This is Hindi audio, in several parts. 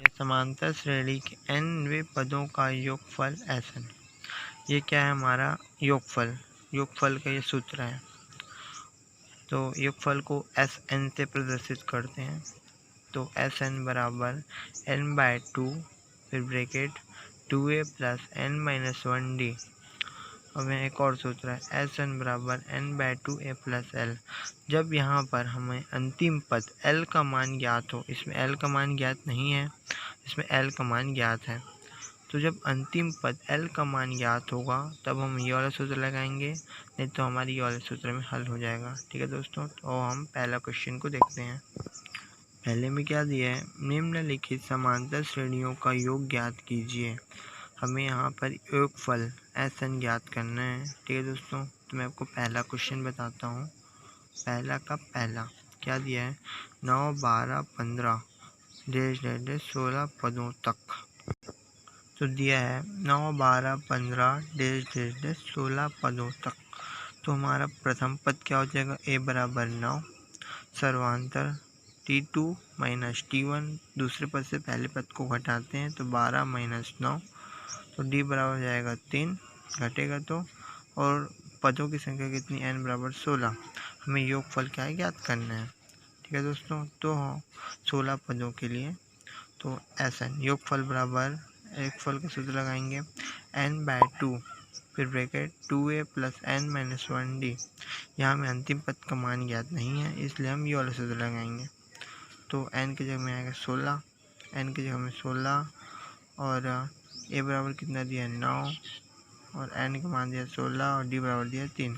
समांतर श्रेणी के n वें पदों का योगफल Sn। ये क्या है हमारा योगफल। योगफल का ये सूत्र है। तो योगफल को Sn से प्रदर्शित करते हैं। तो Sn बराबर n/2 फिर ब्रैकेट 2a प्लस n-1d। अब यहाँ एक और सूत्र है Sn बराबर n/2a प्लस l। जब यहाँ पर हमें अंतिम पद l का मान ज्ञात हो, इसमें l का मान ज्ञात नहीं है, इसमें l का मान ज्ञात है। तो जब अंतिम पद l का मान ज्ञात होगा तब हम ये वाला सूत्र लगाएंगे, नहीं तो हमारी ये वाले सूत्र में हल हो जाएगा। ठीक है दोस्तों, तो हम पहला क्वेश्चन को देखते हैं। पहले में क्या दिया है, निम्नलिखित समांतर श्रेणियों का योग ज्ञात कीजिए। हमें यहाँ पर योगफल Sn ज्ञात करना है। ठीक है दोस्तों, तो मैं आपको पहला क्वेश्चन बताता हूँ। पहला का पहला क्या दिया है, 9, 12, 15 16 पदों तक। तो दिया है 9, 12, 15 16 पदों तक। तो हमारा प्रथम पद क्या हो जाएगा, a बराबर 9 सर्वांतर t2 माइनस t1। दूसरे पद से पहले पद को घटाते हैं तो 12 माइनस 9, तो d बराबर हो जाएगा 3, घटेगा तो। और पदों की संख्या कितनी, n बराबर 16। हमें योगफल क्या है ज्ञात करना है। ठीक है दोस्तों, तो 16 पदों के लिए तो Sn योगफल बराबर एक फल का सूत्र लगाएंगे n/2 फिर ब्रैकेट 2a प्लस n-1d। यहाँ में अंतिम पद का मान ज्ञात नहीं है, इसलिए हम ये वाला सूत्र लगाएंगे। तो n की जगह में आएगा 16, n की जगह में 16 और a बराबर कितना दिया 9 और n का मान दिया 16 और d बराबर दिया 3।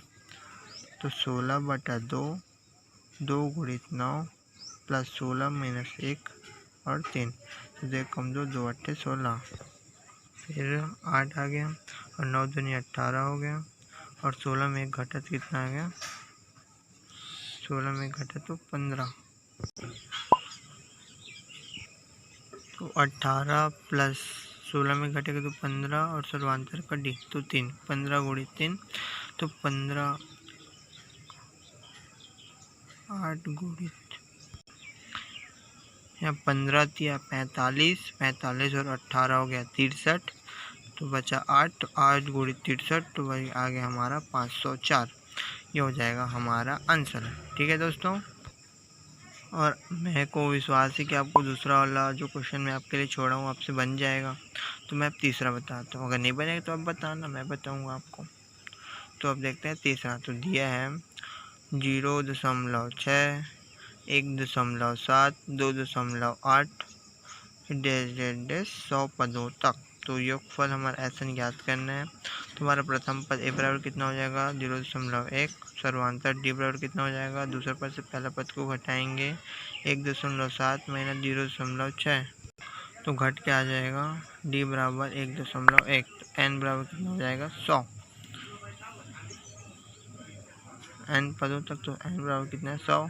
तो 16/2 2 गुणित 9 प्लस 16 माइनस 1 और 3। तो देख कम 2 8 16, फिर 8 आ गया और 9 दूनी 18 हो गया और 16 में एक घटा तो कितना आ गया, 16 में घटा तो 15। तो 18 प्लस 16 में घटेगा तो 15 और सर्वांतर का डी तो 3, 15 गुणित 3 तो 15, 8 गुणित यहाँ 15 दिया 45, 45 और 18 हो गया 63, तो बचा 8, तो 8 गुणित 63 तो वही आ गया हमारा 504। ये हो जाएगा हमारा आंसर। ठीक है दोस्तों, और मेरे को विश्वास है कि आपको दूसरा वाला जो क्वेश्चन मैं आपके लिए छोड़ा हूँ आपसे बन जाएगा। तो मैं अब तीसरा बताता हूँ, अगर नहीं बनेगा तो आप बताना, मैं बताऊँगा आपको। तो अब देखते हैं तीसरा। तो दिया है 0.6, 1.7, 2.8 100 पदों तक। तो योगफल हमारा Sn ज्ञात करना है। तो हमारा प्रथम पद a बराबर कितना हो जाएगा 0.1 सर्वांतर d बराबर कितना हो जाएगा, दूसरे पद से पहला पद को घटाएंगे 1.7 माइनस 0.6 तो घट के आ जाएगा d बराबर 1.1। तो n बराबर कितना हो जाएगा 100 n पदों तक। तो n बराबर कितना है 100।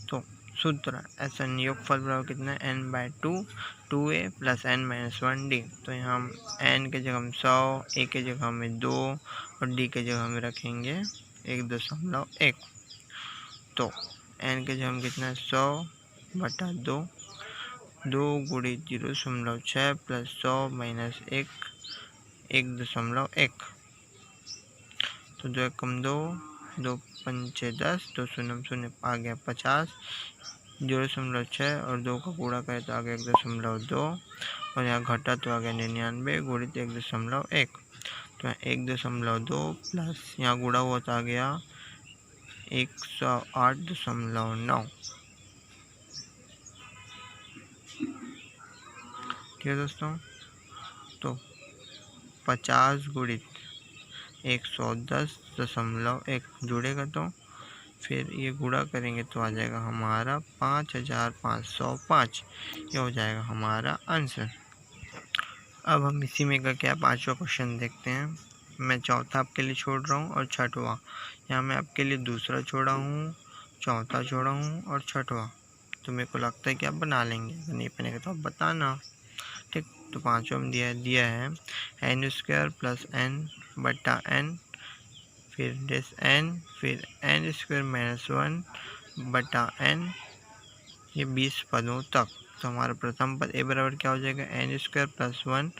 तो सूत्र Sn योगफल बराबर कितना है n/2 2a प्लस n-1d। तो यहाँ हम n के जगह में 100, a के जगह में 2 और d के जगह में रखेंगे 1.1। तो n के जगह में कितना है 100/2, 2 गुणित 0.6 प्लस 100 माइनस 1 1.1। तो 2 कम 2, 2 पंचे 10, 2 शून्य शून्य आ गया 50, 0.6 और 2 का पूरा करें तो आ गया 1.2 और यहाँ घटा तो आ गया 99 गुणित 1.1। तो 1.2 प्लस यहाँ गुणा हुआ तो आ गया 108.9। ठीक है दोस्तों, तो 50 गुणित 110.1 जुड़ेगा तो फिर ये गुणा करेंगे तो आ जाएगा हमारा 5505। ये हो जाएगा हमारा आंसर। अब हम इसी में का क्या पांचवा क्वेश्चन देखते हैं। मैं चौथा आपके लिए छोड़ रहा हूँ और छठवां यहाँ मैं आपके लिए दूसरा छोड़ा हूँ, चौथा छोड़ा हूँ और छठवां। तो मेरे को लगता है कि आप बना लेंगे, अगर नहीं बनेगा तो आप बताना। ठीक, तो पाँचवा में दिया है n² प्लस n/n फिर डेस n फिर n² - 1/n ये 20 पदों तक। तो हमारा प्रथम पद ए बराबर क्या हो जाएगा, एन स्क्वायर प्लस 1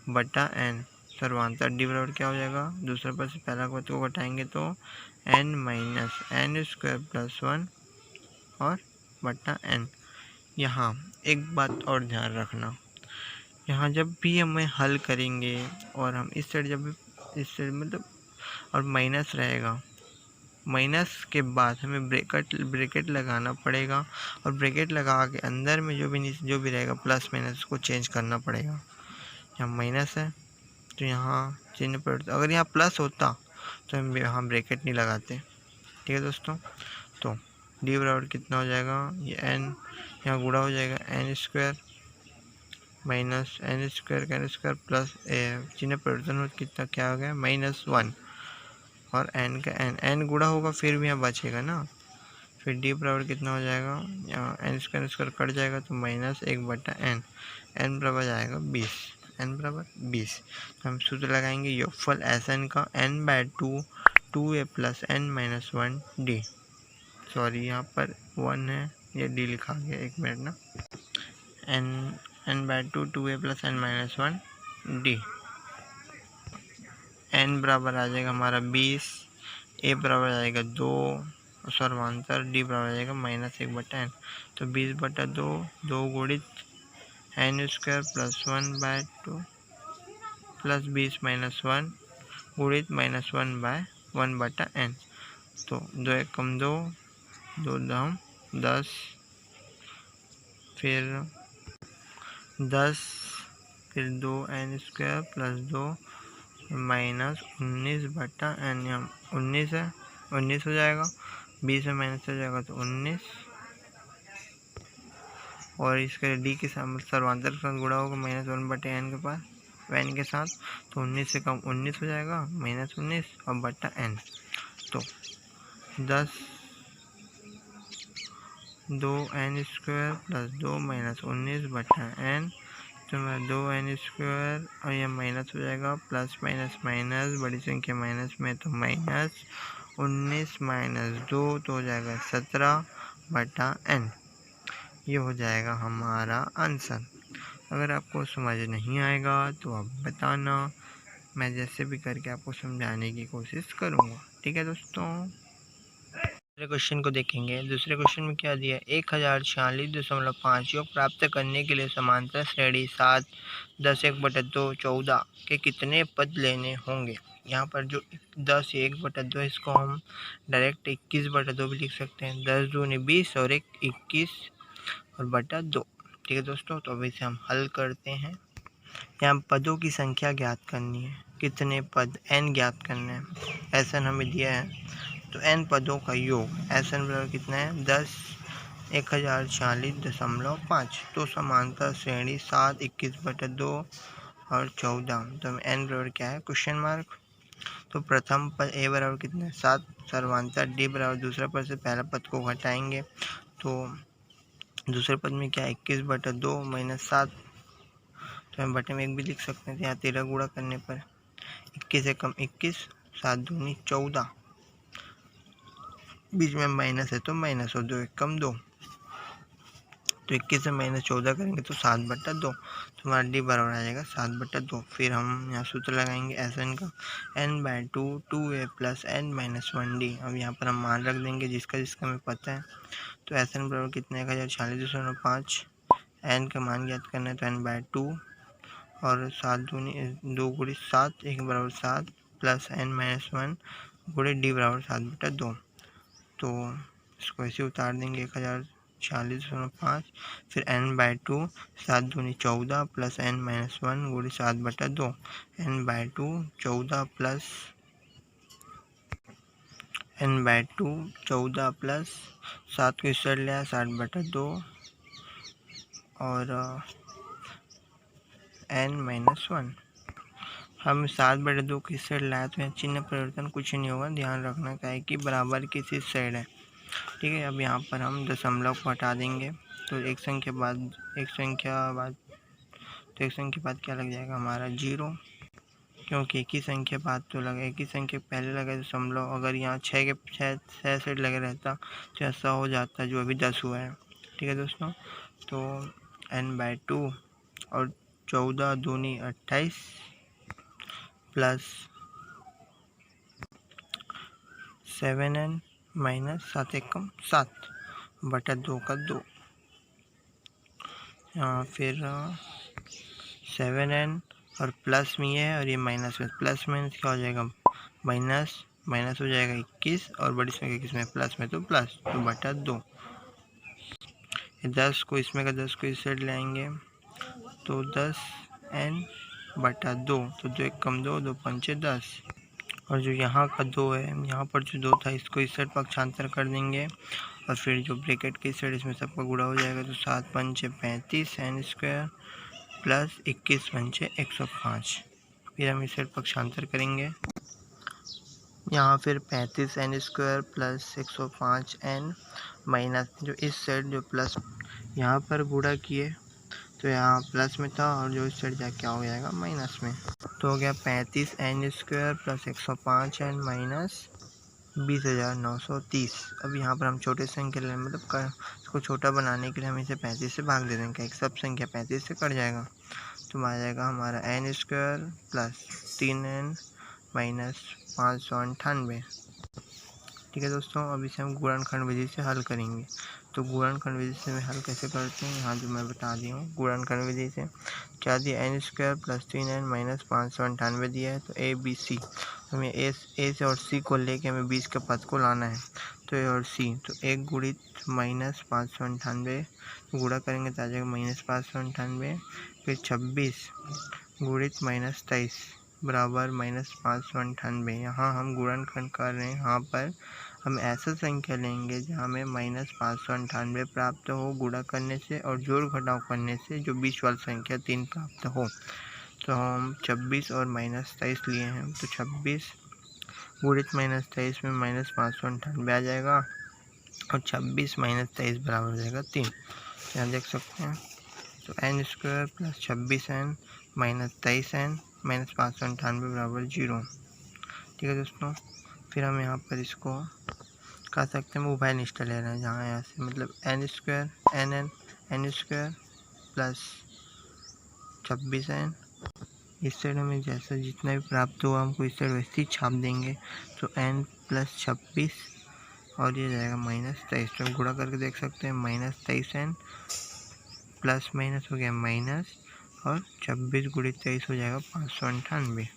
बटा एन सर्वांतर डी बराबर क्या हो जाएगा, दूसरे पद से पहला पद को घटाएंगे तो N minus N square plus 1 और बटा एन। यहाँ एक बात और ध्यान रखना, यहाँ जब भी हमें हल करेंगे और हम इस साइड जब इस साइड मतलब और माइनस रहेगा, माइनस के बाद हमें ब्रैकेट लगाना पड़ेगा और ब्रैकेट लगा के अंदर में जो भी रहेगा प्लस माइनस को चेंज करना पड़ेगा। यहाँ माइनस है तो यहाँ चिन्ह पर, अगर यहाँ प्लस होता तो हम यहाँ ब्रैकेट नहीं लगाते। ठीक है दोस्तों, तो डी बराबर कितना हो जाएगा, ये एन यहाँ गुणा हो जाएगा N square minus N square plus चिन्ह परिवर्तन हो कितना क्या हो गया -1 और एन का एन गुणा होगा फिर भी यहाँ बचेगा ना, फिर डी बराबर कितना हो जाएगा, यहाँ एन स्क्वायर कट जाएगा तो -1 बटा एन बराबर जाएगा 20, एन बराबर 20। तो हम सूत्र लगाएंगे योगफल एस एन का n/2 2a plus n minus 1 D. Sorry यहाँ पर 1 है, ये डी लिखा गया, एक मिनट ना, n/2 2a plus n minus 1 D. n बराबर आ जाएगा हमारा 20, a बराबर आ जाएगा 2 सर्वांतर डी बराबर आ जाएगा -1 बटा एन। तो 20 बटा 2 2 गुणित N square plus 1/2 plus 20 minus 1 गुणित -1/1 बटा एन। तो 2 एकम 2 2 दम 10 फिर 10 फिर 2 एन स्क्वायर प्लस 2 माइनस 19 बटा एन, 19 है 19 हो जाएगा, 20 में माइनस हो जाएगा तो 19 और इसके डी के साथ सर्वांतर के साथ गुणा होगा -1 बटे एन के पास एन के साथ, तो 19 से कम 19 हो जाएगा -19 और बटा एन। तो 10 2 एन स्क्वायर प्लस 2 माइनस 19 बटा एन, तो मैं 2 एन स्क्वायर और यह माइनस हो जाएगा, प्लस माइनस माइनस बड़ी संख्या माइनस में तो -19 माइनस 2 तो हो जाएगा 17 बटा एन। ये हो जाएगा हमारा आंसर। अगर आपको समझ नहीं आएगा तो आप बताना, मैं जैसे भी करके आपको समझाने की कोशिश करूँगा। ठीक है दोस्तों, दूसरे क्वेश्चन को देखेंगे। दूसरे क्वेश्चन में क्या दिया, 1046.5 योग प्राप्त करने के लिए समांतर श्रेणी 7 10 1/2 14 के कितने पद लेने होंगे। यहाँ पर जो 10 1/2 है इसको हम डायरेक्ट 21/2 भी लिख सकते हैं, 10 दूनी 20 और 1 21 और बटा 2। ठीक है दोस्तों, तो अभी से हम हल करते हैं। यहाँ पदों की संख्या ज्ञात करनी है, कितने पद n ज्ञात करना है। एस एन हमें दिया है तो n पदों का योग एस एन बराबर कितना है 10 1046.5। तो समांतर श्रेणी 7 21/2 और 14, तो n बराबर क्या है क्वेश्चन मार्क। तो प्रथम पद a बराबर कितना है 7 सर्वांतर d बराबर दूसरा पद से पहला पद को घटाएंगे तो दूसरे पद में क्या है 21/2 माइनस 7, तो हम बटे में 1 भी लिख सकते हैं। यहाँ 13 गुणा करने पर 21 से कम 21 7 दूनी 14, बीच में माइनस है तो माइनस और 2 एक कम 2, तो 21 से -14 करेंगे तो 7/2, तो हमारा डी बराबर आ जाएगा 7/2। फिर हम यहाँ सूत्र लगाएंगे एस एन का n/2 2a plus n minus 1 D. अब यहाँ पर हम मान रख देंगे जिसका हमें पता है। तो एस एन बराबर कितना है 1046.5, एन का मान ज्ञात करना है तो n/2 और 7 दूनी 2 गुणित 7 1 बराबर 7 प्लस n माइनस 1 गुणित डी बराबर 7/2। तो इसको ऐसे उतार देंगे 1046.5 फिर n/2 7 दूनी 14 प्लस n माइनस 1 गुणित 7/2, n/2 14 प्लस 7 को इस साइड लिया 7/2 और n माइनस 1। हम 7/2 किस साइड लाए तो यहाँ चिन्ह परिवर्तन कुछ नहीं होगा, ध्यान रखना का है कि बराबर किसी साइड है। ठीक है, अब यहाँ पर हम दशमलव को हटा देंगे तो एक संख्या बाद क्या लग जाएगा हमारा 0, क्योंकि एक ही संख्या बाद तो लगा, एक ही संख्या पहले लगा दशमलव। अगर यहाँ 6 साइड लगे रहता तो ऐसा हो जाता जो अभी 10 हुआ है। ठीक है दोस्तों, तो n/2 और 14 दूनी 28 प्लस 7n माइनस 7 एकम 7 बटा 2 का 2। यहाँ फिर 7n और प्लस में ये है और ये माइनस में, प्लस में क्या हो जाएगा माइनस, माइनस हो जाएगा 21 और बड़ी संख्या किसमें प्लस में, तो प्लस, तो बटा 2। 10 को इसमें का 10 को इस साइड ले आएंगे तो 10n बटा 2, तो 2 एक कम 2, 2 पंचे 10। और जो यहाँ का 2 है, यहाँ पर जो 2 था इसको इस साइड पक्षांतर कर देंगे और फिर जो ब्रैकेट के साइड इसमें सबका गुणा हो जाएगा, तो 7 पंचे 35 n स्क्वायर प्लस 21 पंचे 105। फिर हम इस साइड पक्षांतर करेंगे, यहाँ फिर 35 n square plus 105 n minus जो इस साइड जो प्लस यहाँ पर गुणा किए तो यहाँ प्लस में था और जो इस साइड जाके क्या हो जाएगा माइनस में, तो हो गया 35 n square plus 105 n minus 20,930। अब यहाँ पर हम छोटे संख्या ले मतलब इसको छोटा बनाने के लिए हम इसे 35 से भाग दे देंगे, एक सब संख्या 35 से कट जाएगा, तो आ जाएगा हमारा n square plus 3n minus 598। ठीक है दोस्तों, अब इसे हम गुणनखंड विधि से हल करेंगे। तो गुणनखंड विधि से हल कैसे करते हैं, यहाँ जो मैं बता दिया हूँ गुणनखंड विधि से क्या दिया, n square plus 3n minus 598 दिया है, तो a b c, हमें ए से और सी को लेके हमें बीच के पद को लाना है, तो ए और सी, तो 1 गुणित माइनस 598 गुणा करेंगे तो आ जाएगा माइनस 598, फिर 26 गुणित माइनस 23 बराबर माइनस 598। यहाँ हम गुणनखंड कर रहे हैं, यहाँ पर हम ऐसा संख्या लेंगे जहाँ में माइनस 598 प्राप्त हो गुणा करने से और जोड़ घटाव करने से जो बीच वाली संख्या 3 प्राप्त हो। तो हम 26 और माइनस 23 लिए हैं, तो 26 गुणित माइनस 23 में माइनस 598 आ जाएगा और 26 माइनस 23 बराबर हो जाएगा 3। यहाँ देख सकते हैं, तो n square plus 26n minus 23n minus 598 बराबर 0। ठीक है दोस्तों, फिर हम यहाँ पर इसको कर सकते हैं उभय निष्ठ ले रहे हैं, जहाँ यहाँ से मतलब n square n square plus 26n, इस साइड हमें जैसा जितना भी प्राप्त हुआ हमको इस साइड वैसे ही छाप देंगे, तो n प्लस 26 और ये जाएगा माइनस 23। तो हम गुणा करके देख सकते हैं, माइनस 23n प्लस माइनस हो गया माइनस और 26 गुणित 23 हो जाएगा 598।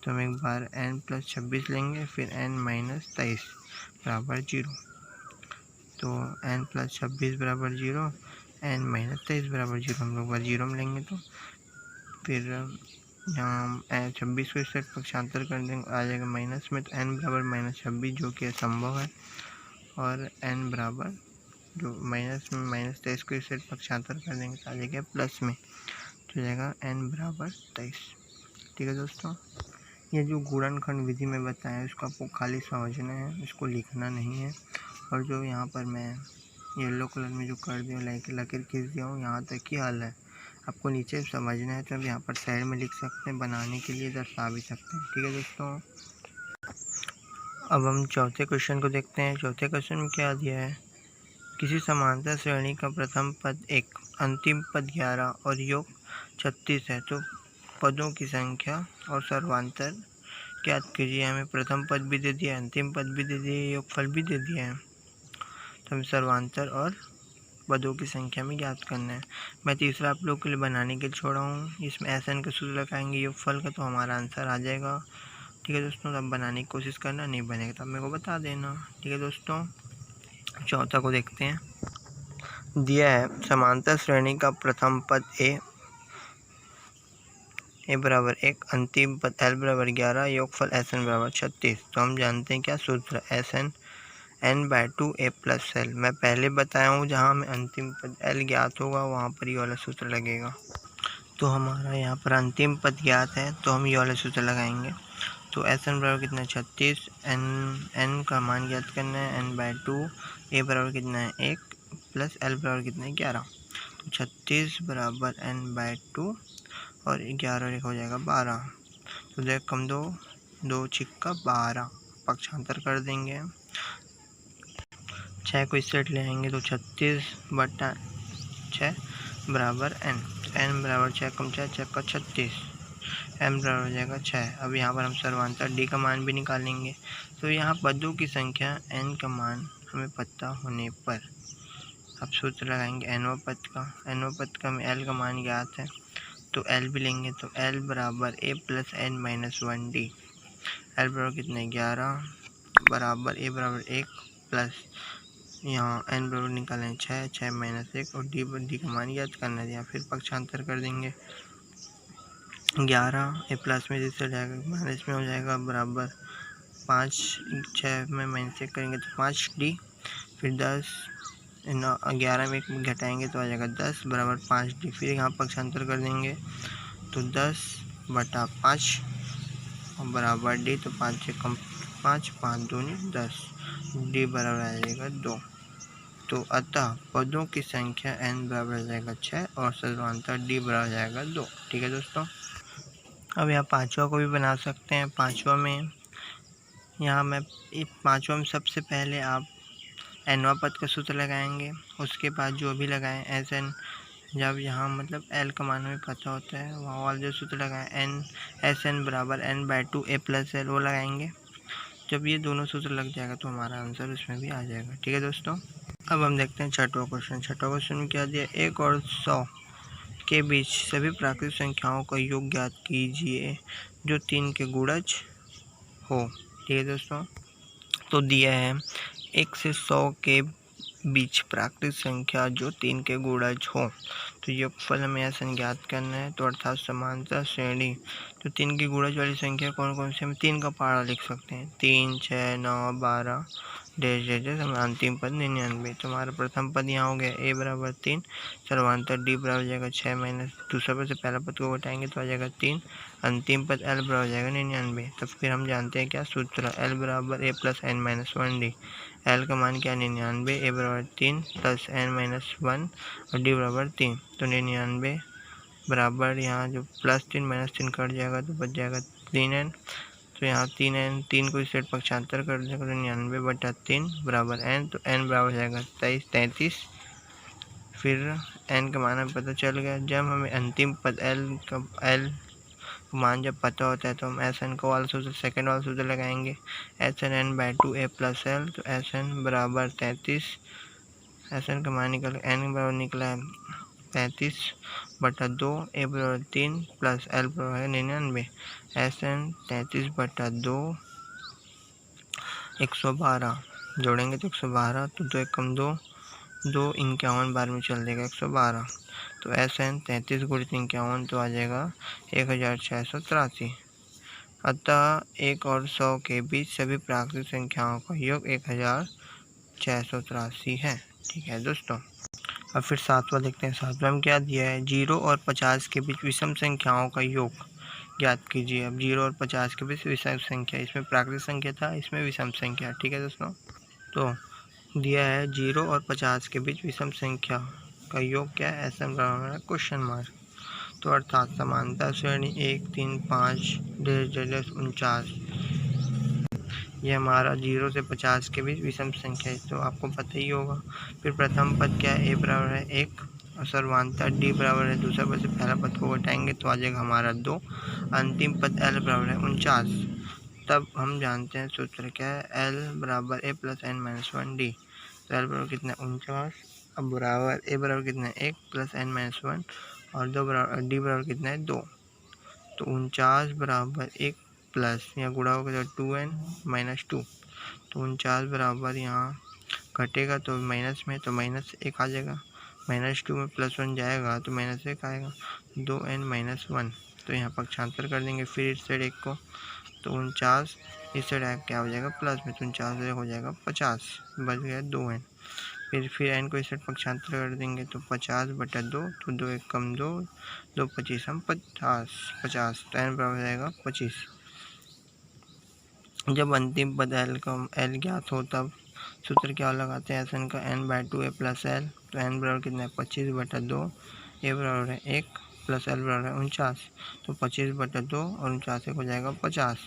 तो हम एक बार n प्लस 26 लेंगे, फिर n माइनस 23 बराबर 0, तो n प्लस 26 बराबर 0, n माइनस 23 बराबर 0, हम लोग बार 0 में लेंगे, तो फिर यहाँ 26 को इस साइड पक्षांतर कर देंगे, आ जाएगा माइनस में, तो n बराबर माइनस 26 जो कि असंभव है, और n बराबर जो माइनस में माइनस 23 को इस साइड पक्षांतर कर देंगे तो आ जाएगा प्लस में, तो जाएगा n बराबर 23। ठीक है दोस्तों, ये जो गुणनखंड विधि में बताया उसको आपको खाली समझना है, इसको लिखना नहीं है। और जो यहाँ पर मैं येलो कलर में जो कर दिया लकीर खींच दिया हूँ, यहाँ तक ही हल है, आपको नीचे समझना है तो अब यहाँ पर साइड में लिख सकते हैं, बनाने के लिए दर्शा भी सकते हैं। ठीक है दोस्तों, अब हम चौथे क्वेश्चन को देखते हैं। चौथे क्वेश्चन में क्या दिया है, किसी समांतर श्रेणी का प्रथम पद 1, अंतिम पद 11 और योग 36 है, तो पदों की संख्या और सर्वांतर ज्ञात कीजिए। हमें प्रथम पद भी दे दिया, अंतिम पद भी दे दिया, योगफल भी दे दिया है, तो हमें सर्वांतर और पदों की संख्या में ज्ञात करना है। मैं तीसरा आप लोग के लिए बनाने के लिए छोड़ा हूँ, इसमें SN का सूत्र लगाएंगे योगफल का, तो हमारा आंसर आ जाएगा। ठीक है दोस्तों, तब बनाने की कोशिश करना, नहीं बनेगा तो मेरे को बता देना। ठीक है दोस्तों, चौथा को देखते हैं। दिया है समांतर श्रेणी का प्रथम पद ए बराबर 1, अंतिम पद l बराबर 11, योगफल SN बराबर 36। तो हम जानते हैं क्या सूत्र, SN n/2 a plus l। मैं पहले बताया हूँ जहाँ हमें अंतिम पद l ज्ञात होगा वहाँ पर ये वाला सूत्र लगेगा। तो हमारा यहाँ पर अंतिम पद ज्ञात है तो हम ये वाला सूत्र लगाएंगे। तो SN बराबर कितना है 36, n का मान ज्ञात करना है, n/2 a बराबर कितना है 1 प्लस l बराबर कितना है 11। तो 36 बराबर n/2 और 11 हो जाएगा 12, तो देख कम 2 2 छिक्का 12, पक्षांतर कर देंगे। 6 को इस साइड ले आएंगे तो 36 बटा 6 बराबर n, तो n बराबर 6 कम 6 6 का 36, m बराबर हो जाएगा 6। अब यहाँ पर हम सर्वांतर d का मान भी निकालेंगे। तो यहाँ पदों की संख्या n का मान हमें पता होने पर अब सूत्र लगाएंगे nवें पद का। nवें पद का हमें l का मान ज्ञात है तो l भी लेंगे, तो l बराबर a plus n minus 1d। l बराबर कितने 11 बराबर a बराबर 1 प्लस यहाँ n बराबर निकालें 6 6 माइनस 1 और d का मान ज्ञात करना है। फिर पक्षांतर कर देंगे 11 ए प्लस में जिससे जाएगा माइनस में हो जाएगा बराबर 5 6 में माइनस 1 करेंगे तो 5d। फिर 10 11 में 1 घटाएंगे तो आ जाएगा 10 बराबर 5d। फिर यहाँ पक्षांतर कर देंगे तो 10/5 और बराबर d, तो 5 से कम 5 5 दूनी 10, d बराबर आ जाएगा 2। तो अतः पदों की संख्या n बराबर हो जाएगा 6 और सर्वांतर d बराबर हो जाएगा 2। ठीक है दोस्तों। अब यहाँ पांचवा को भी बना सकते हैं। पांचवा में यहाँ मैं पांचवा में सबसे पहले आप nवां पद का सूत्र लगाएंगे, उसके बाद जो भी लगाएं Sn, जब यहाँ मतलब l का मान हमें पता होता है वहाँ वाला जो सूत्र लगाएं n Sn बराबर n/2 a प्लस l वो लगाएंगे। जब ये दोनों सूत्र लग जाएगा तो हमारा आंसर उसमें भी आ जाएगा। ठीक है दोस्तों। अब हम देखते हैं छठवां क्वेश्चन। छठवां क्वेश्चन में क्या दिया, 1 और 100 के बीच सभी प्राकृतिक संख्याओं का योग ज्ञात कीजिए जो 3 के गुणज हो। ठीक है दोस्तों। तो दिया है 1 से 100 के बीच प्राकृतिक संख्या जो 3 के गुणज हो, तो योगफल हमें ऐसा ज्ञात करना है। तो अर्थात समांतर श्रेणी, तो 3 की गुणज वाली संख्या कौन कौन सी, हम 3 का पहाड़ा लिख सकते हैं, 3 6 9 12 डेज हमें अंतिम पद 99। तो हमारा प्रथम पद यहाँ हो गया a बराबर 3, सर्वांतर d बराबर हो जाएगा 6 माइनस दूसरा पद से पहला पद को घटाएंगे तो आ जाएगा 3, अंतिम पद l बराबर हो जाएगा 99। तो फिर हम जानते हैं क्या सूत्र, l बराबर a plus n minus 1d। l का मान क्या 99, a बराबर 3 प्लस n माइनस 1 और d बराबर 3। तो 99 बराबर यहाँ जो प्लस 3 माइनस 3 कट जाएगा तो बच जाएगा 3n। तो यहाँ 3n, 3 को इस साइड पक्षांतर कर देगा तो 99/3 बराबर n। तो n बराबर हो जाएगा 33। फिर n का मान हमें पता चल गया। जब हमें अंतिम पद l मान जब पता होता है तो हम Sn को वाला सूत्र सेकेंड वाला सूत्र लगाएंगे, Sn n/2 a plus l। तो Sn बराबर 33, Sn का मान निकल n बराबर निकला है 33/2, a बराबर 3 प्लस l बराबर है 99। Sn 33/2 112 जोड़ेंगे तो 112, तो 2 एकम 2 2 51 बार में चल देगा 112। तो Sn 33 गुणित 51 तो आ जाएगा 1683। अतः 1 और 100 के बीच सभी प्राकृतिक संख्याओं का योग 1683 है। ठीक है दोस्तों। अब फिर सातवां देखते हैं। सातवां में क्या दिया है, 0 और 50 के बीच विषम संख्याओं का योग ज्ञात कीजिए। अब 0 और 50 के बीच विषम संख्या, इसमें प्राकृतिक संख्या था, इसमें विषम संख्या। ठीक है दोस्तों। तो दिया है 0 और 50 के बीच विषम संख्या का योग क्या है, ऐसा बराबर क्वेश्चन मार्क। तो अर्थात समानता श्रेणी 1 3 5 49, ये हमारा 0 से 50 के बीच विषम संख्या है, तो आपको पता ही होगा। फिर प्रथम पद क्या है, a बराबर है 1 और सर्वांतर d बराबर है, दूसरा पद से पहला पद को घटाएंगे तो आ जाएगा हमारा 2, अंतिम पद l बराबर है 49। तब हम जानते हैं सूत्र क्या है, l बराबर a plus n minus 1d। तो l बराबर कितना 49, अब बराबर a बराबर कितना है 1 प्लस n माइनस 1 और 2 बराबर d बराबर कितना है 2। तो 49 बराबर 1 प्लस यहाँ गुणा होगा तो 2n माइनस 2। तो 49 बराबर यहाँ घटेगा तो माइनस में, तो माइनस 1 आ जाएगा, माइनस 2 में प्लस 1 जाएगा तो माइनस 1 आएगा, 2n माइनस 1। तो यहाँ पक्षांतर कर देंगे फिर इस साइड 1 को, तो 49 इस साइड क्या हो जाएगा प्लस में, तो 49 हो जाएगा 50, बच गया 2n। फिर n को इस साइड पक्षांतर कर देंगे तो 50/2, तो 2 1 कम 2 2 25 हम 50, तो n बराबर हो जाएगा 25। जब अंतिम पद l ज्ञात हो तब सूत्र क्या लगाते हैं, Sn का n/2 a प्लस l। तो n बराबर कितना है 25/2, a बराबर है 1 प्लस l बराबर है 49। तो 25/2 और 49 हो जाएगा 50।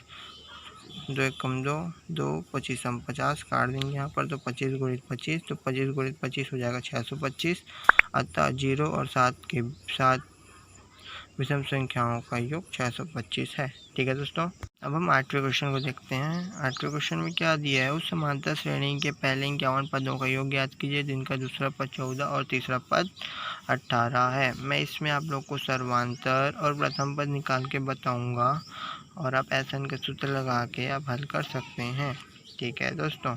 2 एकम 2, 2 25 हम 50 काट देंगे यहाँ पर, तो 25 गुणित 25, तो 25 गुणित 25 हो जाएगा 625। अतः 0 और 7 के साथ विषम संख्याओं का योग 625 है। ठीक है दोस्तों, अब हम 8वें क्वेश्चन को देखते हैं। 8वें क्वेश्चन में क्या दिया है, उस समांतर श्रेणी के पहले 51 पदों का योग ज्ञात कीजिए जिनका दूसरा पद 14 और तीसरा पद 18 है। मैं इसमें आप लोग को सर्वांतर और प्रथम पद निकाल के बताऊंगा और आप एसएन का सूत्र लगा के आप हल कर सकते हैं। ठीक है दोस्तों,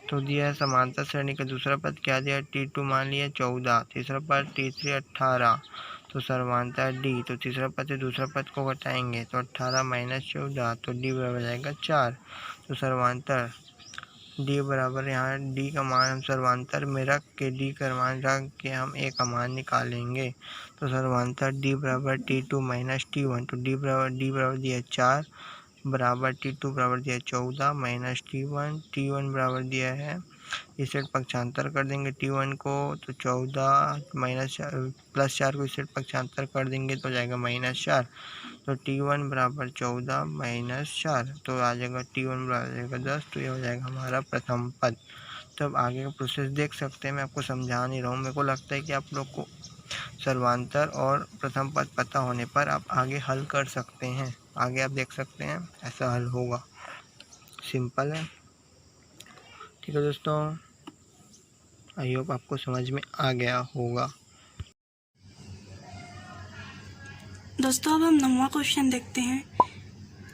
तो दिया है समांतर श्रेणी का दूसरा पद क्या दिया, T2 मान लिया 14, तीसरा पद T3 18, तो सर्वांतर D, तो तीसरा पद से दूसरा पद को घटाएंगे तो 18 माइनस 14, तो D बराबर जाएगा 4। तो सर्वांतर D बराबर, यहाँ D का मान हम सर्वांतर में रख के D का मान रख के हम A का मान निकालेंगे। तो सर्वांतर D बराबर T2 माइनस T1, तो D बराबर दिया 4 बराबर T2 बराबर दिया 14 माइनस T1 बराबर दिया है, इस साइड पक्षांतर कर देंगे T1 को, तो 14 माइनस प्लस 4 को इस साइड पक्षांतर कर देंगे तो जाएगा -4, तो T1 बराबर 14 माइनस 4, तो आ जाएगा T1 बराबर जाएगा 10, तो ये हो जाएगा हमारा प्रथम पद। तो अब आगे का प्रोसेस देख सकते हैं, मैं आपको समझा नहीं रहा हूँ, मेरे को लगता है कि आप लोग को सर्वांतर और प्रथम पद पता होने पर आप आगे हल कर सकते हैं। आगे आप देख सकते हैं ऐसा हल होगा, सिंपल है। ठीक है दोस्तों, आई होप आपको समझ में आ गया होगा। दोस्तों अब हम 9वां क्वेश्चन देखते हैं।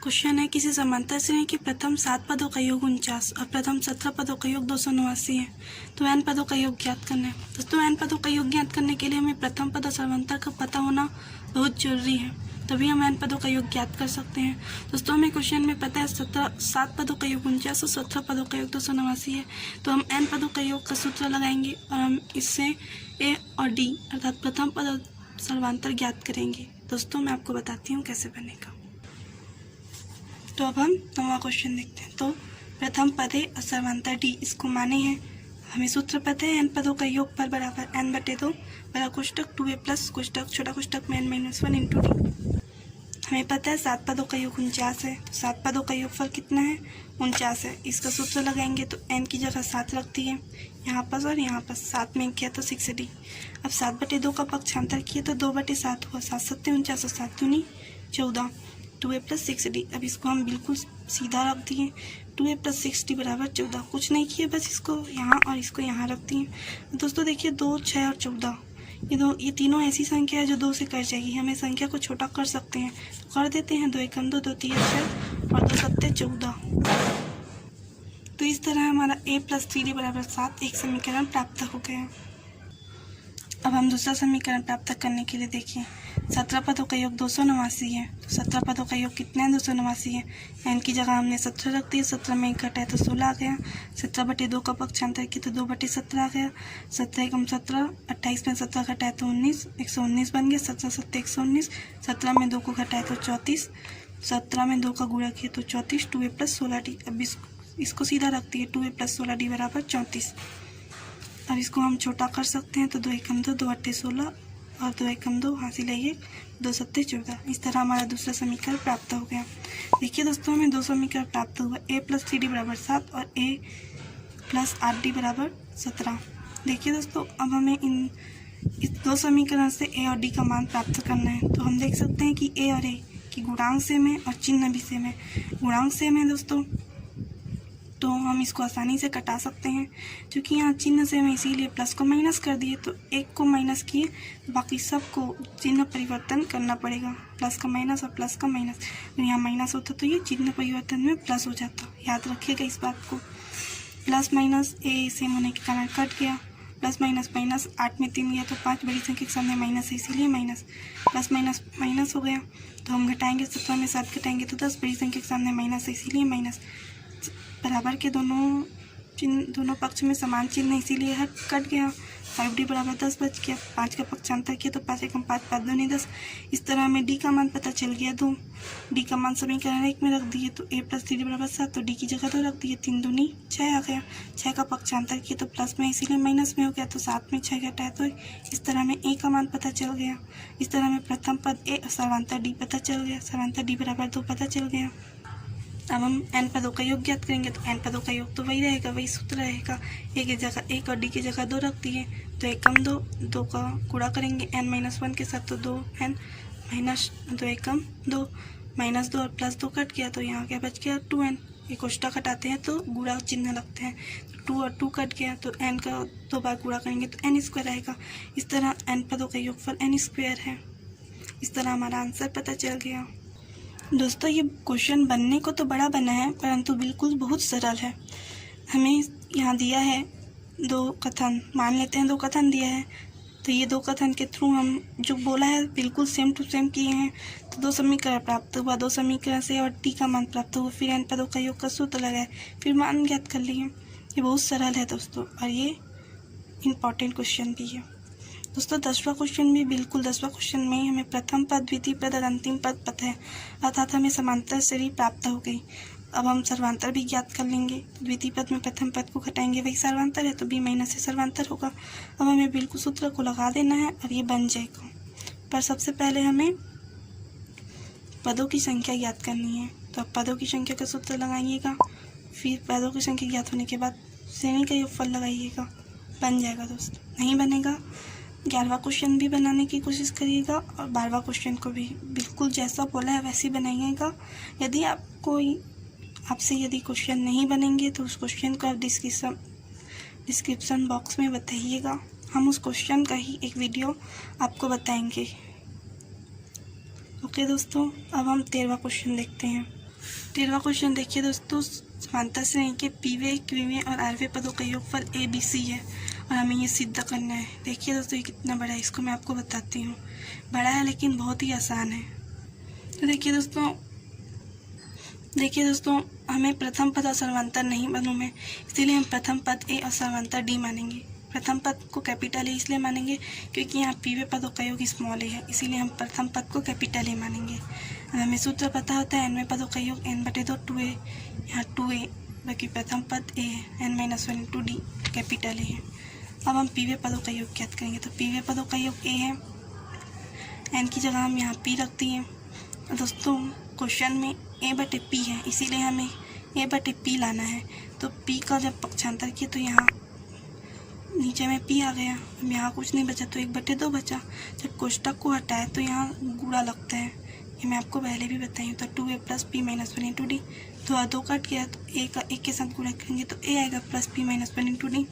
क्वेश्चन है, किसी समांतर श्रेणी के प्रथम 7 पदों का योग 49 और प्रथम 17 पदों का योग 289 है, तो n पदों का योग ज्ञात करना है। दोस्तों n पदों का योग ज्ञात करने के लिए हमें प्रथम पद और सर्वांतर का पता होना बहुत जरूरी है, तभी हम n पदों का योग ज्ञात कर सकते हैं। दोस्तों हमें क्वेश्चन में पता है 7 पदों का योग 49 और 17 पदों का योग 289 है, तो हम n पदों का योग का सूत्र लगाएंगे और हम इससे a और d अर्थात प्रथम पद और सर्वांतर ज्ञात करेंगे। दोस्तों मैं आपको बताती हूँ कैसे बनेगा। तो अब हम 9वां क्वेश्चन देखते हैं। तो प्रथम पद है और सर्वांतर d, इसको माने हैं। हमें सूत्र पता है n पदों का योग पर बराबर n/2 बड़ा कोष्टक 2a प्लस कोष्टक छोटा कोष्टक में n-1 इंटू d। हमें पता है 7 पदों का योग 49 है, तो 7 पदों का योगफल कितना है, 49 है। इसका सूत्र लगाएंगे तो n की जगह 7 लगती है यहाँ पर और यहाँ पर, 7 में किया तो 6d। अब 7/2 का पक्षांतर किया तो 2/7 हुआ, 7 7 49 और 7 दूनी 14, 2a प्लस 6d। अब इसको हम बिल्कुल सीधा रख दिए, 2a प्लस 6d बराबर 14। कुछ नहीं किया, बस इसको यहाँ और इसको यहाँ रख दिए। दोस्तों देखिए 2, 6 और 14 ये तीनों ऐसी संख्या है जो 2 से कट जाएगी। हमें संख्या को छोटा कर सकते हैं तो कर देते हैं, 2 एकम 2, 2 3 6 और 2 7 14। तो इस तरह हमारा a प्लस 3d बराबर 7 एक समीकरण प्राप्त हो गया। अब हम दूसरा समीकरण प्राप्त करने के लिए देखिए, 17 पदों का योग 289 है, तो 17 पदों का योग कितना है, 289 है। n की जगह हमने 17 रख दिया, 17 में 1 घटाया तो 16 आ गया। 17/2 का पक्षांतर किया तो 2/17 आ गया। 17 एकम 17, 28 में 17 घटाया तो 19, 119 बन गया। 17 7 119, 17 में 2 को घटाया तो 34, 17 में 2 का गुणा किया तो 34, 2a प्लस 16d। अब इसको सीधा रख दिए, 2a प्लस 16d बराबर 34। अब इसको हम छोटा कर सकते हैं तो 2 एकम 2, 2 8 16 और 2 एकम 2 हासिल है 1, 2 7 14। इस तरह हमारा दूसरा समीकरण प्राप्त हो गया। देखिए दोस्तों हमें 2 समीकरण प्राप्त हुआ, a प्लस 3d बराबर 7 और a प्लस 8d बराबर 17। देखिए दोस्तों अब हमें इस 2 समीकरण से a और d का मान प्राप्त करना है। तो हम देख सकते हैं कि a और a की गुणांक सेम है और चिन्ह भी सेम है। गुणांक सेम है दोस्तों, तो हम इसको आसानी से कटा सकते हैं। क्योंकि यहाँ चिन्ह से हमें इसीलिए प्लस को माइनस कर दिए, तो एक को माइनस किए, बाकी सबको चिन्ह परिवर्तन करना पड़ेगा, प्लस का माइनस और प्लस का माइनस। तो यहाँ माइनस होता तो ये चिन्ह परिवर्तन में प्लस हो जाता। याद रखिएगा इस बात को। प्लस माइनस ए सेम होने के कारण कट गया, प्लस माइनस माइनस, 8 में 3 गया तो 5 बड़ी संख्या के सामने माइनस है इसीलिए माइनस, प्लस माइनस माइनस हो गया। तो हम घटाएंगे, 17 में 7 घटाएंगे तो 10 बड़ी संख्या के सामने माइनस है इसीलिए माइनस। बराबर के दोनों पक्ष में समान चिन्ह है इसीलिए यह कट गया। 5d बराबर 10 बच गया। 5 का पक्षांतर किया तो 5 एकम 5, 5 दूनी 10। इस तरह हमें d का मान पता चल गया 2। d का मान समीकरण 1 में रख दिए तो a प्लस 3d बराबर 7, तो d की जगह 2 रख दिए, 3 दूनी 6 आ गया। 6 का पक्षांतर किया तो प्लस में इसीलिए माइनस में हो गया, तो 7 में 6 घटाया तो इस तरह हमें a का मान पता चल गया। इस तरह हमें प्रथम पद a और सर्वांतर d पता चल गया। सर्वांतर d बराबर 2 पता चल गया। अब हम n पदों का योग ज्ञात करेंगे। तो n पदों का योग तो वही रहेगा, वही सूत्र रहेगा। a की जगह 1 और d की जगह 2 रख दिए, तो 1 कम 2, 2 का गुणा करेंगे n-1 के साथ, तो 2n माइनस 2 1 कम 2, -2 और +2 कट गया, तो यहाँ क्या बच गया 2n। ये कोष्ठक हटाते हैं तो गुणा चिन्ह लगते हैं, तो 2 और 2 कट गया, तो n का 2 बार गुणा करेंगे तो n² आएगा। इस तरह n पदों का योगफल n² है। इस तरह हमारा आंसर पता चल गया। दोस्तों ये क्वेश्चन बनने को तो बड़ा बना है, परंतु बिल्कुल बहुत सरल है। हमें यहाँ दिया है 2 कथन, मान लेते हैं 2 कथन दिया है, तो ये 2 कथन के थ्रू हम जो बोला है बिल्कुल सेम टू सेम किए हैं। तो 2 समीकरण प्राप्त हुआ, 2 समीकरण से और t का मान प्राप्त हुआ, फिर n पदों का योग का सूत्र लगाए, फिर मान ज्ञात कर लिए। ये बहुत सरल है दोस्तों, और ये इम्पॉर्टेंट क्वेश्चन भी है। दोस्तों 10वां क्वेश्चन भी बिल्कुल 10वां क्वेश्चन में हमें प्रथम पद, द्वितीय पद और अंतिम पद पता है, अर्थात हमें समांतर श्रेणी प्राप्त हो गई। अब हम सर्वांतर भी ज्ञात कर लेंगे। द्वितीय पद में प्रथम पद को घटाएंगे, वही सर्वांतर है, तो b माइनस से सर्वांतर होगा। अब हमें बिल्कुल सूत्र को लगा देना है और ये बन जाएगा। पर सबसे पहले हमें पदों की संख्या ज्ञात करनी है, तो अब पदों की संख्या का सूत्र लगाइएगा, फिर पदों की संख्या ज्ञात होने के बाद श्रेणी का योगफल लगाइएगा, बन जाएगा। दोस्तों नहीं बनेगा 11वां क्वेश्चन भी बनाने की कोशिश करिएगा, और 12वां क्वेश्चन को भी बिल्कुल जैसा बोला है वैसे ही बनाइएगा। यदि आपसे यदि क्वेश्चन नहीं बनेंगे तो उस क्वेश्चन को आप डिस्क्रिप्शन बॉक्स में बताइएगा, हम उस क्वेश्चन का ही एक वीडियो आपको बताएंगे। ओके दोस्तों, अब हम 13वां क्वेश्चन देखते हैं। 13वां क्वेश्चन देखिए दोस्तों, समांतर श्रेणी के पीवे, क्यूवे और आरवे पदों का योगफल ABC है और हमें ये सिद्ध करना है। देखिए दोस्तों ये कितना बड़ा है, इसको मैं आपको बताती हूँ। बड़ा है लेकिन बहुत ही आसान है। तो देखिए दोस्तों हमें प्रथम पद और सर्वांतर नहीं मालूम है, इसीलिए हम प्रथम पद A और सर्वांतर D मानेंगे। प्रथम पद को कैपिटल A इसलिए मानेंगे क्योंकि यहाँ पीवे पदों का योग स्मॉल a है, इसीलिए हम प्रथम पद को कैपिटल A मानेंगे। हमें सूत्र पता होता है n पदों का योग n/2 2a, यहाँ 2a, बाकी प्रथम पद A है, n-1 × D कैपिटल A है। अब हम पीवे पदों का योग ज्ञात करेंगे, तो पीवे पदों का योग A है, n की जगह हम यहाँ P रख दिए। दोस्तों क्वेश्चन में a/p है, इसीलिए हमें a/p लाना है। तो p का जब पक्षांतर किया तो यहाँ नीचे में p आ गया, अब यहाँ कुछ नहीं बचा तो 1/2 बचा। जब कोष्टक को हटाए तो यहाँ गुणा लगता है, ये मैं आपको पहले भी बताई। तो 2a + p-1 × d, तो 2 कट गया तो a का 1 के साथ गुणा करेंगे तो a आएगा + p-1 × d।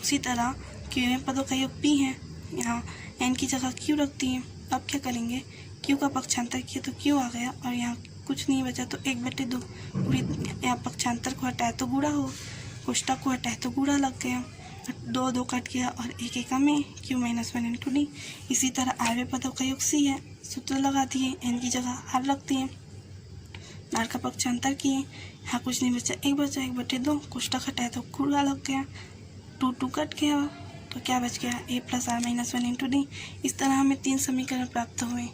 उसी तरह क्यू पदों का योग p है, यहाँ n की जगह q रख दिए। अब क्या करेंगे, q का पक्षांतर किया तो q आ गया और यहाँ कुछ नहीं बचा तो 1/2, पूरी यहाँ पक्षांतर को हटाए तो गुणा हो, कोष्टक को हटाए तो गुणा लग गया, 2 कट गया और 1 1 में q-1 × d। इसी तरह आरवे पदों का योग c है, सूत्र लगा दिए, n की जगह r रख दिए, r का पक्षांतर किए, यहाँ कुछ नहीं बचा, 1 बचा, 1/2, कोष्टक हटाए तो गुणा लग गया, 2 कट गया तो क्या बच गया a + r-1 × d। इस तरह हमें 3 समीकरण प्राप्त हुए,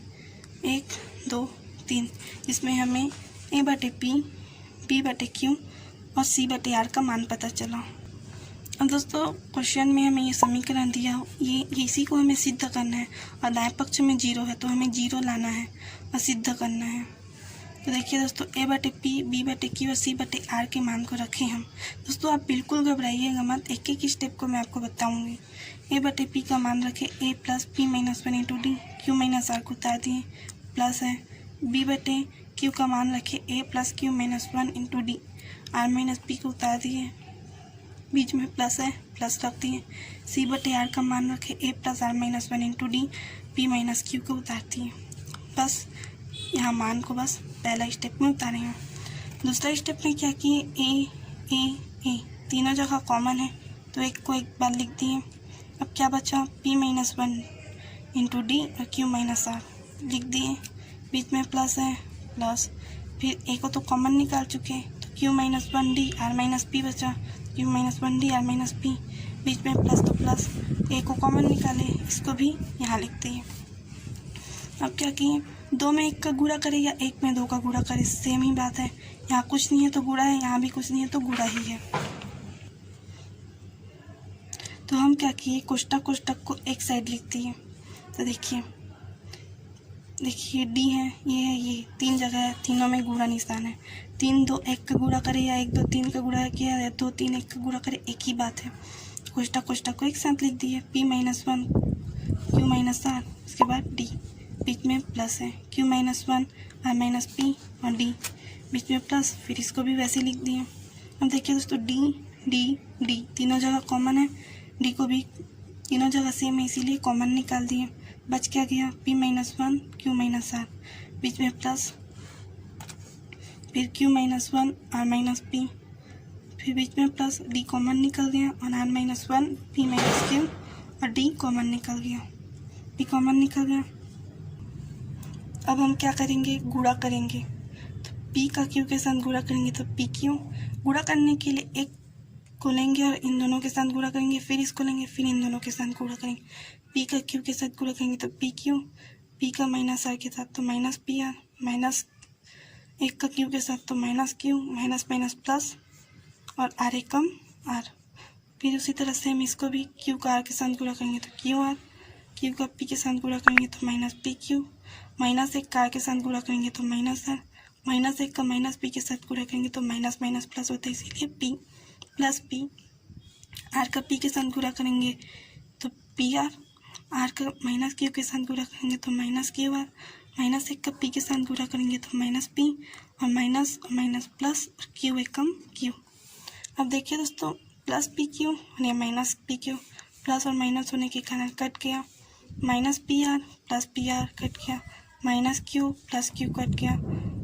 1 2 3, जिसमें हमें a/p, b/q और c/r का मान पता चला। अब दोस्तों क्वेश्चन में हमें ये समीकरण दिया हो, ये इसी को हमें सिद्ध करना है, और दाएं पक्ष में 0 है तो हमें 0 लाना है और सिद्ध करना है। तो देखिए दोस्तों a/p, b/q और c/r के मान को रखें हम। दोस्तों आप बिल्कुल घबराइएगा मत, एक एक स्टेप को मैं आपको बताऊंगी। a/p का मान रखें a + p-1 × d, q-r को उतार दिए, प्लस है b/q का मान रखें a + q-1 × d, r-p को उतार दिए, बीच में प्लस है, प्लस रख दिए। c/r का मान रखें a + r-1 × d, p-q को उतार दिए। बस यहाँ मान को बस पहला स्टेप में उतारे हैं। दूसरा स्टेप में क्या किए, a तीनों जगह कॉमन है तो एक को एक बार लिख दिए। अब क्या बचा, p-1 × d और q-r लिख दिए, बीच में प्लस है, प्लस, फिर a को तो कॉमन निकाल चुके तो q-1d r-p बचा, q-1d r-p, बीच में प्लस तो प्लस, a को कॉमन निकाले, इसको भी यहाँ लिख दिए। अब क्या किए, 2 में 1 का गुणा करे या 1 में 2 का गुणा करे, सेम ही बात है। यहाँ कुछ नहीं है तो गुणा है, यहाँ भी कुछ नहीं है तो गुणा ही है। तो हम क्या किए, कोष्टक को एक साइड लिख दिए। तो देखिए देखिए डी है, ये 3 जगह है, तीनों में गुणा निशान है। 3 2 1 का गुणा करे या 1 2 3 का गुणा किया या 2 3 1 का गुणा करे, एक ही बात है। कोष्टक को एक साथ लिख दिए, P-1 Q-R, उसके बाद D, बीच में प्लस है, Q-1 R-P और D बीच में प्लस, फिर इसको भी वैसे लिख दिए। अब देखिए दोस्तों D तीनों जगह कॉमन है, D को भी तीनों जगह सेम है इसीलिए कॉमन निकाल दिए। बच क्या गया P-1 Q-R, बीच में प्लस, फिर Q-1 R-P, फिर बीच में प्लस, D कॉमन निकल गया और R-1 P-Q और D कॉमन निकल गया, D कॉमन निकल गया। अब हम क्या करेंगे, गुणा करेंगे। तो P का Q के साथ गुणा करेंगे तो PQ, गुणा करने के लिए एक को लेंगे और इन दोनों के साथ गुणा करेंगे, फिर इसको लेंगे, फिर इन दोनों के साथ गुणा करेंगे। P का Q के साथ गुणा करेंगे तो PQ, P का -R के साथ तो -PR, माइनस 1 का Q के साथ तो -Q, माइनस माइनस प्लस और R एकम R। फिर उसी तरह से हम इसको भी Q का R के साथ गुणा करेंगे तो QR, Q का P के साथ गुणा करेंगे तो -PQ, -1 का R के साथ गुणा करेंगे तो -R, -1 का -P के साथ गुणा करेंगे तो माइनस माइनस प्लस होता है इसीलिए P प्लस P। R का P के साथ गुणा करेंगे तो PR, R का -Q के साथ गुणा करेंगे तो -QR, -1 का P के साथ गुणा करेंगे तो -P और माइनस माइनस प्लस और Q एकम Q। अब देखिए दोस्तों प्लस PQ और माइनस PQ प्लस और माइनस होने के कारण कट गया, -PR प्लस PR कट गया, -Q प्लस Q कट गया,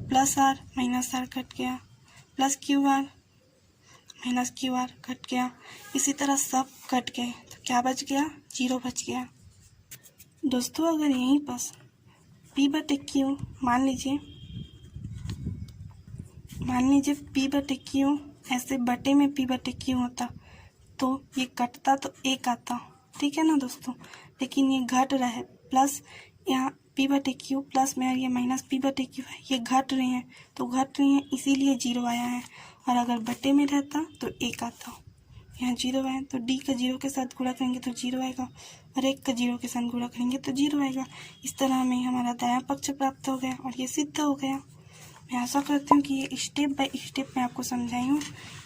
plus R minus R cut गया, plus QR minus QR cut गया। इसी तरह सब कट गए तो क्या बच गया, 0 बच गया। दोस्तों अगर यहीं पास P/Q मान लीजिए P/Q ऐसे बटे में P/Q होता तो ये कटता तो 1 आता, ठीक है ना दोस्तों, लेकिन ये घट रहा है, प्लस यहाँ P/Q प्लस में ये माइनस P/Q है, ये घट रहे हैं तो घट रहे हैं इसीलिए 0 आया है, और अगर बटे में रहता तो 1 आता। यहाँ 0 आया तो D का 0 के साथ गुणा करेंगे तो 0 आएगा और 1 का 0 के साथ गुणा करेंगे तो 0 आएगा। इस तरह हमें हमारा दायां पक्ष प्राप्त हो गया और ये सिद्ध हो गया। मैं आशा करती हूँ कि ये स्टेप बाय स्टेप मैं आपको समझाई हूँ,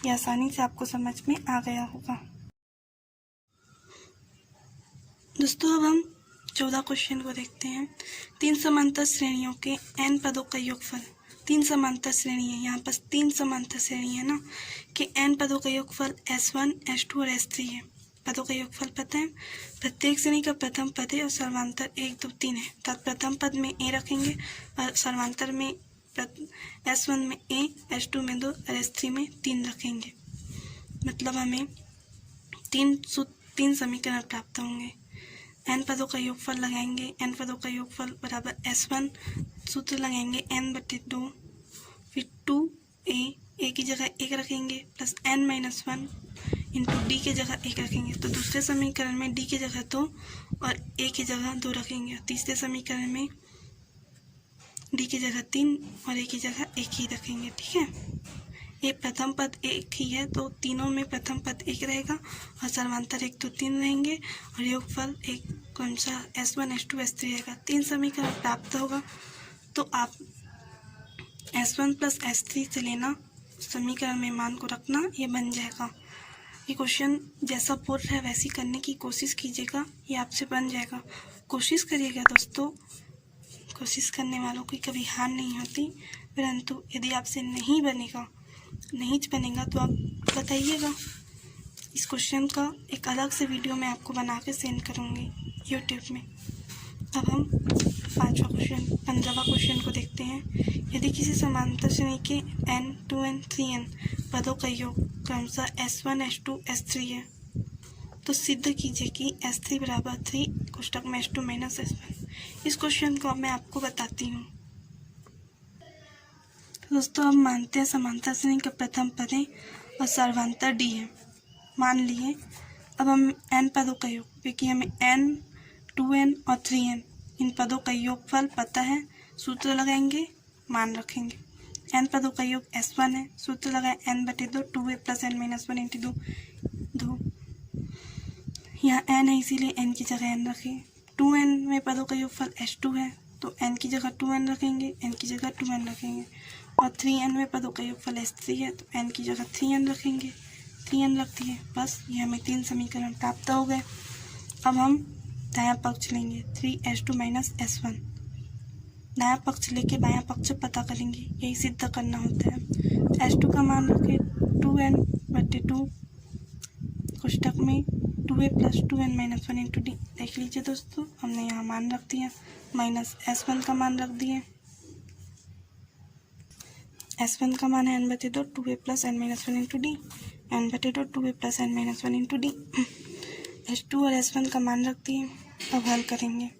ये आसानी से आपको समझ में आ गया होगा। दोस्तों अब हम 14 क्वेश्चन को देखते हैं। 3 समांतर श्रेणियों के n पदों का योगफल, 3 समांतर श्रेणी है, यहाँ पास 3 समांतर श्रेणी है ना, कि n पदों का योगफल S1 S2 और S3 है। पदों का योगफल पता है, प्रत्येक श्रेणी का प्रथम पद है और सर्वांतर 1 2 3 है, तब प्रथम पद में a रखेंगे और सर्वांतर में S1 में a, S2 में 2 और S3 में 3 रखेंगे। मतलब हमें 3 समीकरण प्राप्त होंगे। n पदों का योगफल लगाएंगे, n पदों का योगफल बराबर S1, सूत्र लगाएंगे n/2, फिर 2a की जगह 1 रखेंगे प्लस n-1 इंटू d की जगह 1 रखेंगे, तो दूसरे समीकरण में d की जगह 2 और a की जगह 2 रखेंगे, और तीसरे समीकरण में d की जगह 3 और a की जगह 1 ही रखेंगे, ठीक है। ये प्रथम पद 1 ही है तो तीनों में प्रथम पद 1 रहेगा और सर्वांतर 1 2 3 रहेंगे और योगफल एक क्रमशः S1 S2 S3 रहेगा। 3 समीकरण प्राप्त होगा तो आप S1 प्लस S3 से लेना, समीकरण में मान को रखना, ये बन जाएगा। ये क्वेश्चन जैसा बोल रहा है वैसी करने की कोशिश कीजिएगा, ये आपसे बन जाएगा। कोशिश करिएगा दोस्तों, कोशिश करने वालों की कभी हार नहीं होती, परंतु यदि आपसे नहीं बनेगा तो आप बताइएगा। इस क्वेश्चन का एक अलग से वीडियो मैं आपको बना के सेंड करूँगी यूट्यूब में। अब हम 15वां क्वेश्चन को देखते हैं। यदि किसी समांतर श्रेणी के n 2n 3n पदों का योग क्रमशः S1 S2 S3 है तो सिद्ध कीजिए कि S3 बराबर 3 कोष्टक में S2 माइनस S1। इस क्वेश्चन को मैं आपको बताती हूँ। दोस्तों अब मानते हैं समांतर श्रेणी का प्रथम पद है और सर्वांतर D है, मान लिए। अब हम n पदों का योग, क्योंकि हमें n 2n और 3n इन पदों का योगफल पता है, सूत्र लगाएंगे, मान रखेंगे। n पदों का योग S1 है, सूत्र लगाए n/2 2a plus n-1 into 2। यहाँ n है इसीलिए n की जगह n रखें। 2n में पदों का योगफल S2 है, तो n की जगह 2n रखेंगे, n की जगह 2n रखेंगे। और 3nवें पदों का योगफल s3 है, तो n की जगह 3n रखेंगे, 3n रख दिए। बस ये हमें 3 समीकरण प्राप्त हो गए। अब हम दायां पक्ष लेंगे 3s2 माइनस s1। दायां पक्ष लेके बायां पक्ष पता करेंगे, यही सिद्ध करना होता है। s2 का मान रखें 2n/2 कोष्टक में 2a + 2n - 1 × d। देख लीजिए दोस्तों, हमने यहाँ मान रख दिया, माइनस s1 का मान रख दिए। s1 का मान है n/2 2a + n - 1 × d, n/2 2a + n - 1 × d। s2 और s1 का मान रख दिए। अब हल करेंगे।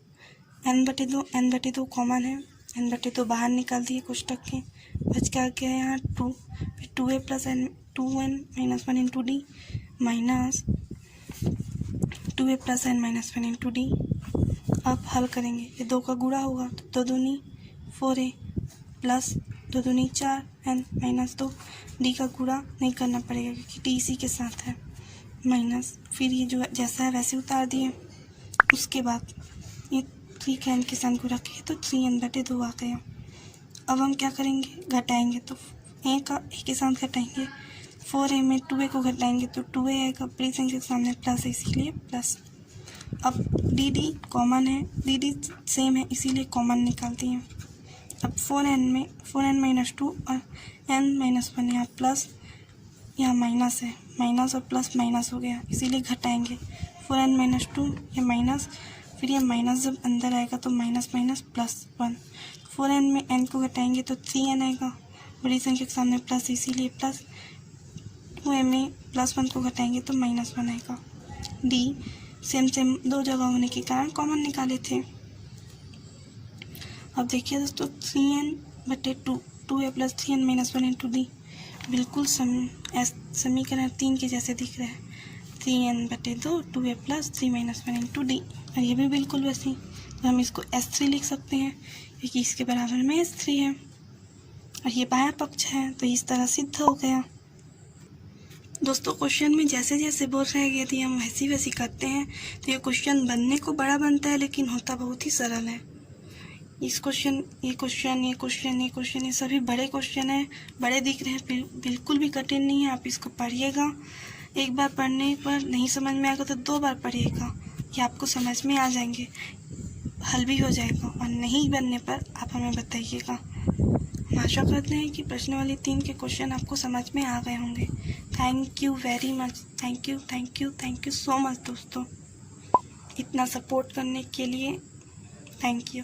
n/2 कॉमन है, n/2 बाहर निकाल दिए कोष्टक के, बच क्या गया यहाँ 2, फिर 2a + n 2n - 1 × d minus 2a + n - 1 × d। अब हल करेंगे, ये 2 का गुणा होगा तो 2 दूनी 4a प्लस 2 दूनी 4n - 2 d का गुणा नहीं करना पड़ेगा क्योंकि d इसी के साथ है, माइनस फिर ये जो जैसा है वैसे उतार दिए। उसके बाद ये 3 का n के साथ गुणा किए तो 3n/2 आ गया। अब हम क्या करेंगे, घटाएंगे तो a का a के साथ घटाएंगे, 4a में 2a को घटाएंगे तो 2a आएगा, बड़ी संख्या के सामने प्लस है इसीलिए प्लस। अब dd कॉमन है, dd सेम है इसीलिए कॉमन निकालते हैं। अब 4n - 2 और n - 1 यहाँ प्लस यहाँ माइनस है, माइनस और प्लस माइनस हो गया इसीलिए घटाएंगे। 4n - 2 ये माइनस, फिर ये माइनस जब अंदर आएगा तो माइनस माइनस प्लस 1। 4n में n को घटाएंगे तो 3n आएगा, बड़ी संख्या के सामने प्लस इसीलिए प्लस। 2a में +1 को घटाएंगे तो -1 आएगा। d सेम 2 जगह होने के कारण कॉमन निकाले थे। अब देखिए दोस्तों 3n/2 2a + 3n - 1 × d बिल्कुल समीकरण 3 के जैसे दिख रहा है। 3n/2 2a + 3 - 1 × d, और ये भी बिल्कुल वैसे ही, तो हम इसको s3 लिख सकते हैं क्योंकि इसके बराबर में s3 है और ये बायां पक्ष है, तो इस तरह सिद्ध हो गया। दोस्तों क्वेश्चन में जैसे जैसे बोल रहे हैं यदि हम वैसी वैसी करते हैं तो ये क्वेश्चन बनने को बड़ा बनता है लेकिन होता बहुत ही सरल है। ये सभी बड़े क्वेश्चन हैं, बड़े दिख रहे हैं, बिल्कुल भी कठिन नहीं है। आप इसको पढ़िएगा, एक बार पढ़ने पर नहीं समझ में आएगा तो 2 बार पढ़िएगा, ये आपको समझ में आ जाएंगे, हल भी हो जाएगा, और नहीं बनने पर आप हमें बताइएगा। हम आशा करते हैं कि प्रश्नावली 3 के क्वेश्चन आपको समझ में आ गए होंगे। Thank you very much, thank you so much दोस्तों, इतना सपोर्ट करने के लिए थैंक यू।